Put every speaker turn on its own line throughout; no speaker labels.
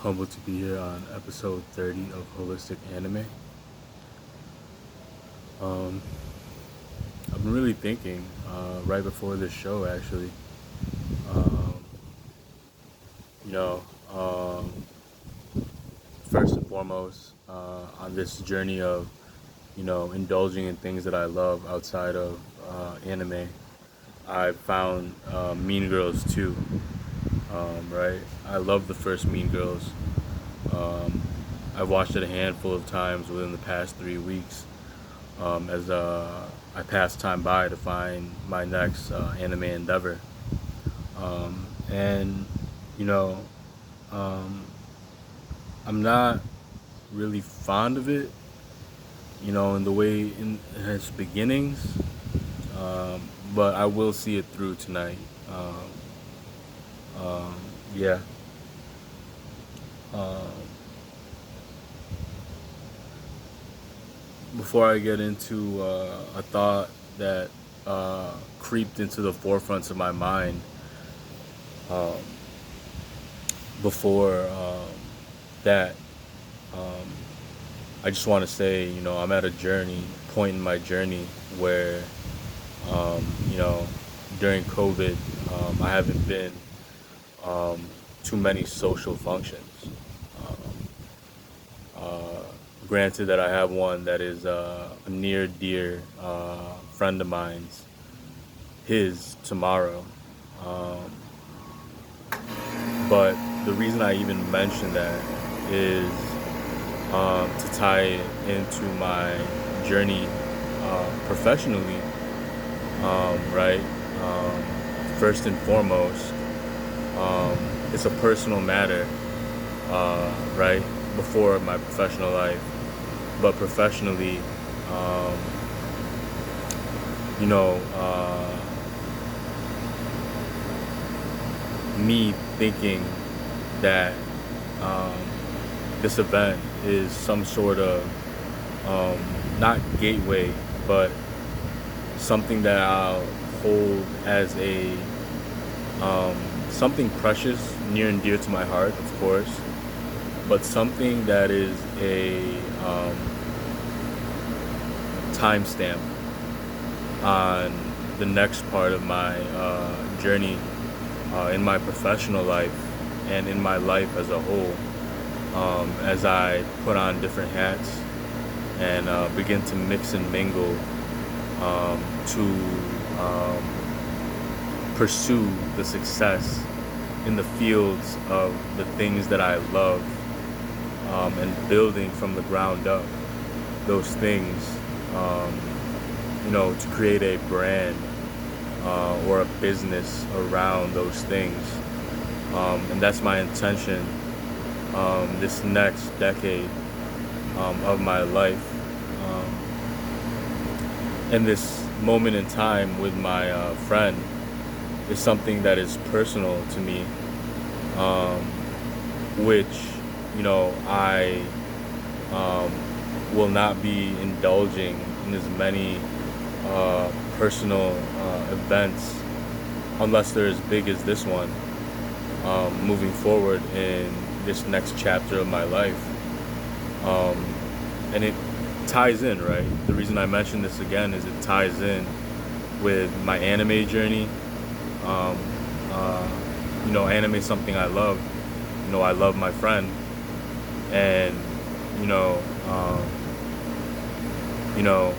Humbled to be here on episode 30 of Holistic Anime. Um, I've been really thinking right before this show, actually. Um, you know, um, First and foremost, on this journey of, indulging in things that I love outside of anime, I found Mean Girls too, right? I love the first Mean Girls. Um, I've watched it a handful of times within the past 3 weeks as I pass time by to find my next anime endeavor. And, you know, um, I'm not really fond of it, in the way in its beginnings, um, but I will see it through tonight. Um, yeah. Um, Before I get into a thought that creeped into the forefronts of my mind um, before that, um, I just want to say, I'm at a point in my journey where, um, you know, during COVID, I haven't been um, to many social functions. Um, uh, Granted that I have one that is a near dear friend of mine's, his tomorrow. Um, but the reason I even mention that is to tie it into my journey professionally, right? First and foremost, um, it's a personal matter, right? Before my professional life, but professionally, um, you know, me thinking that um, this event is some sort of not gateway, but something that I'll hold as a something precious, near and dear to my heart, of course, but something that is a timestamp on the next part of my journey in my professional life and in my life as a whole, as I put on different hats and begin to mix and mingle to pursue the success in the fields of the things that I love, and building from the ground up those things, um, to create a brand or a business around those things. And that's my intention this next decade of my life. And this moment in time with my friend is something that is personal to me, um, which, I will not be indulging in as many personal events unless they're as big as this one, moving forward in this next chapter of my life. Um, and it ties in, right? The reason I mention this again is it ties in with my anime journey. Um, uh, Anime is something I love. I love my friend, and you know, um, you know,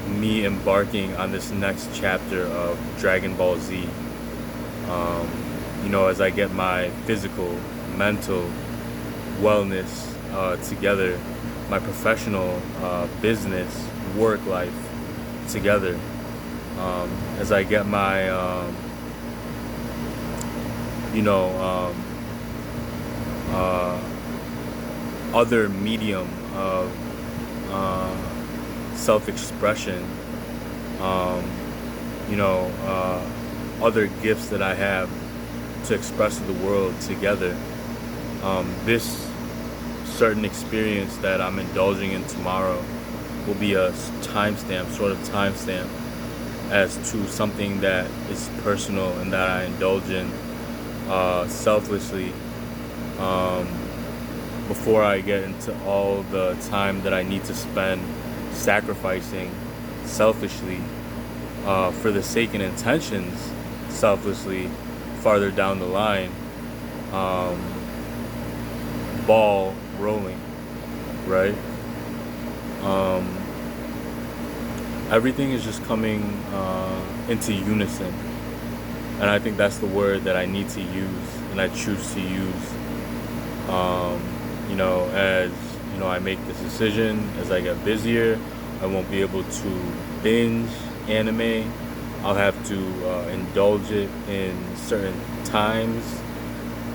me embarking on this next chapter of Dragon Ball Z. As I get my physical, mental wellness together, my professional business, work life together, as I get my, you know, um, uh, other medium of self-expression, um, other gifts that I have to express to the world together. This certain experience that I'm indulging in tomorrow will be a timestamp, sort of timestamp, as to something that is personal and that I indulge in selflessly, um, before I get into all the time that I need to spend sacrificing selfishly, for the sake and intentions selflessly farther down the line, um, ball rolling, right? Um, Everything is just coming into unison. And I think that's the word that I need to use and I choose to use, as, I make this decision, as I get busier, I won't be able to binge anime. I'll have to indulge it in certain times,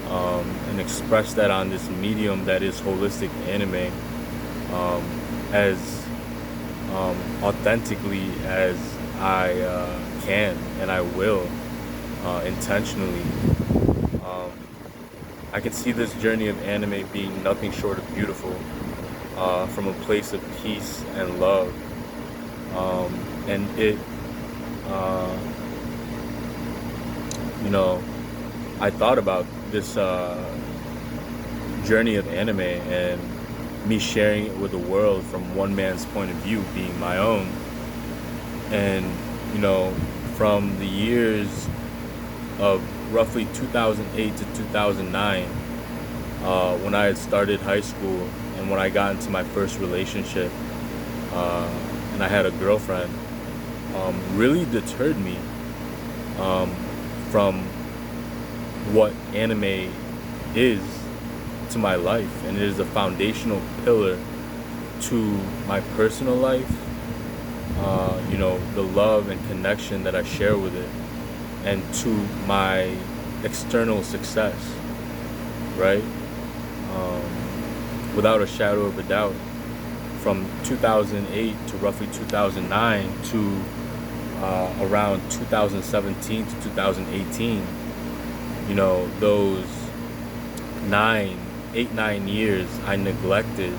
and express that on this medium that is holistic anime, as authentically as I can and I will, intentionally. Um, I can see this journey of anime being nothing short of beautiful, from a place of peace and love. And it, uh, you know, I thought about this journey of anime and me sharing it with the world from one man's point of view being my own. And, from the years of roughly 2008 to 2009, when I had started high school and when I got into my first relationship, and I had a girlfriend, really deterred me, from what anime is to my life. And it is a foundational pillar to my personal life, the love and connection that I share with it, and to my external success, right? Without a shadow of a doubt, from 2008 to roughly 2009 to around 2017 to 2018, those 9 years I neglected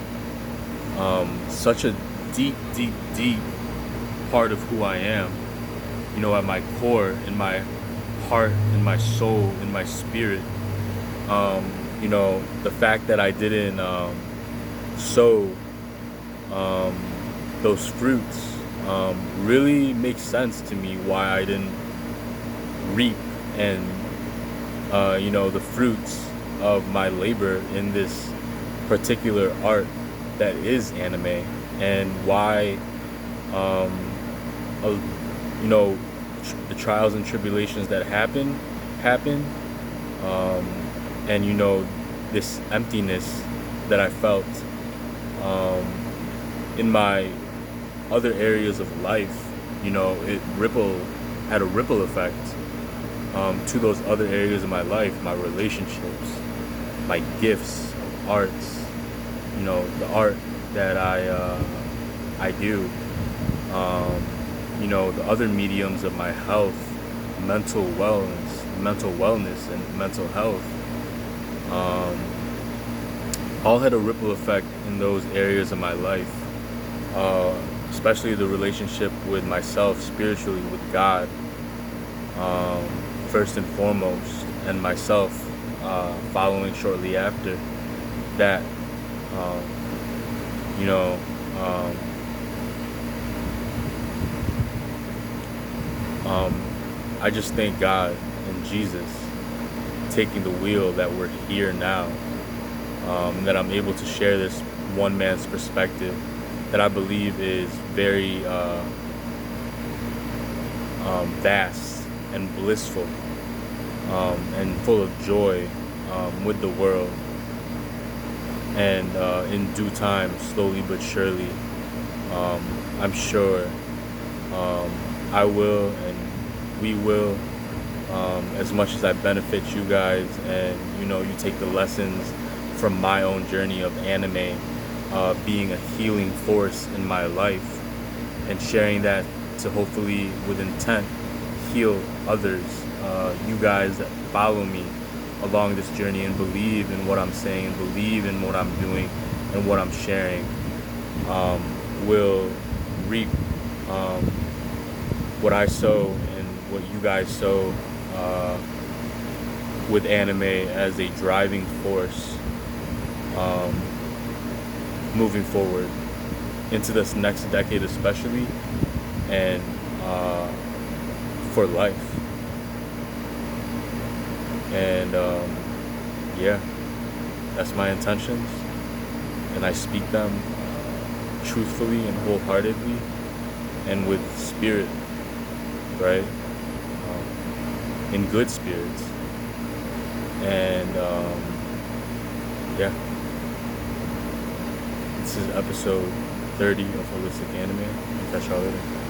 such a deep, deep, deep part of who I am, at my core, in my heart, in my soul, in my spirit. The fact that I didn't sow those fruits really makes sense to me why I didn't reap and the fruits of my labor in this particular art that is anime, and why uh, the trials and tribulations that happen, and this emptiness that I felt in my other areas of life, it had a ripple effect to those other areas of my life, my relationships, my gifts, arts, the art that I do, the other mediums of my health, mental wellness and mental health, all had a ripple effect in those areas of my life, especially the relationship with myself spiritually, with God, first and foremost, and myself following shortly after that. um, you know um, I just thank God and Jesus taking the wheel that we're here now, that I'm able to share this one man's perspective that I believe is very vast and blissful, and full of joy, with the world. And in due time, slowly but surely, I'm sure I will and we will, as much as I benefit you guys, and you take the lessons from my own journey of anime being a healing force in my life, and sharing that to hopefully, with intent, heal others, you guys that follow me along this journey and believe in what I'm saying, and believe in what I'm doing and what I'm sharing, will reap what I sow and what you guys sow, with anime as a driving force um, moving forward into this next decade, especially, and for life. And yeah, that's my intentions, and I speak them truthfully and wholeheartedly and with spirit, right? In good spirits. And yeah, this is episode 30 of Holistic Anime. Catch y'all later.